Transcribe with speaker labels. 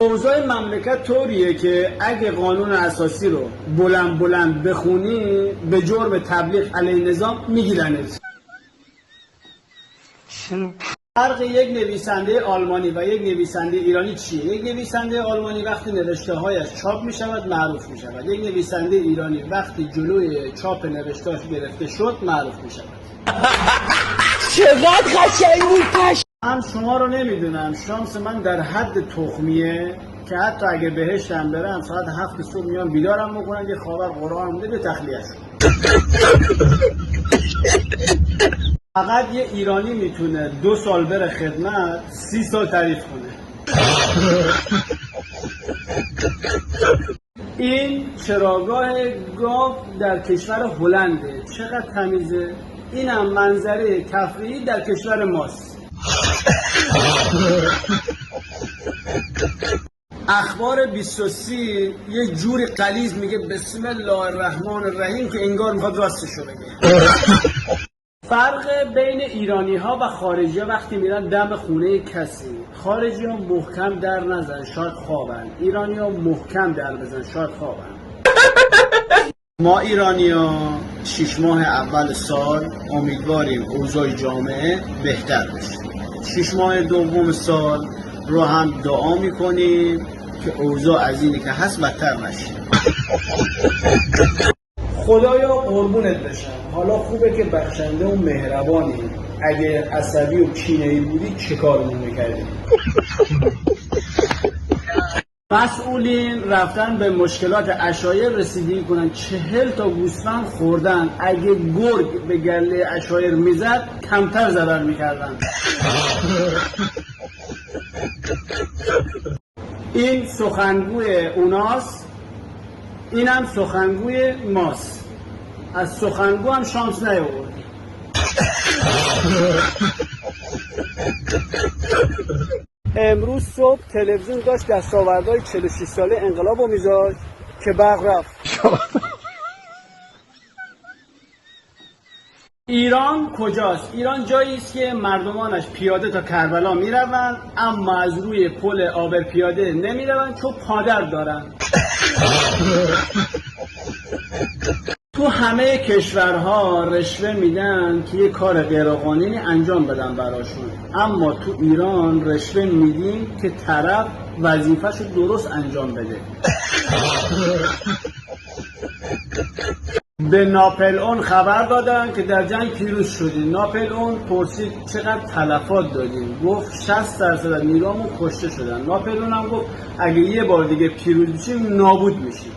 Speaker 1: اوضاع مملکت طوریه که اگه قانون اساسی رو بلند بلند بخونی به جرم تبلیغ علیه نظام میگیرنت. فرق یک نویسنده آلمانی و یک نویسنده ایرانی چیه؟ یک نویسنده آلمانی وقتی نوشته هایش چاپ می شود معروف می شود. یک نویسنده ایرانی وقتی جلوی چاپ نوشتهاش گرفته شد معروف می شود.
Speaker 2: چقدر قشنگ بود.
Speaker 1: هم شما رو نمیدونم، شانس من در حد تخمیه که حتی اگه بهشتم برم ساعت 7 صبح میان بیدارم میکنن یه خاور قرآن مونده به تخلیه‌اش. فقط یه ایرانی میتونه 2 سال بره خدمت 30 سال تعریف کنه. این چراگاه گاو در کشور هلنده، چقدر تمیزه. اینم منظره تفریحی در کشور ماست. اخبار 23 یه جوری غلیظ میگه بسم الله الرحمن الرحیم که انگار میخواد راستشو بگه. فرق بین ایرانی ها و خارجی ها وقتی میرن دم خونه کسی، خارجی ها محکم در نزن شاید خوابن، ایرانی ها محکم در بزن شاید خوابن. ما ایرانی ها 6 ماه اول سال امیدواریم اوضاع جامعه بهتر بشه. 6 ماه دوم سال رو هم دعا میکنیم که اوضاع از اینی که هست بدتر نشه. خدایا قربونت بشم. حالا خوبه که بخشنده و مهربانی. اگه عصبی و کینه‌ای بودی چه کارمون میکردی؟ مسئولین رفتن به مشکلات عشایر رسیدگی کنن. 40 تا گوسفند خوردن. اگه گرگ به گله عشایر میزد کمتر ضرر میکردن. این سخنگوی اوناست، اینم سخنگوی ماست. از سخنگو هم شانس نیاورد. امروز صبح تلویزیون داشت دستاوردهای 46 ساله انقلاب رو میذاشت که برق رفت. ایران کجاست؟ ایران جایی است که مردمانش پیاده تا کربلا میروند اما از روی پل آبر پیاده نمیروند چون پادر دارن. تو همه کشورها رشوه میدن که یه کار غیرقانونی انجام بدن براشون، اما تو ایران رشوه میدیم که طرف وظیفه‌شو درست انجام بده. به ناپلئون خبر دادن که در جنگ پیروز شدیم. ناپلئون پرسید چقدر تلفات دادیم؟ گفت 60% از نیرومون کشته شدن. ناپلئون هم گفت اگه یه بار دیگه پیروز بشیم نابود میشیم.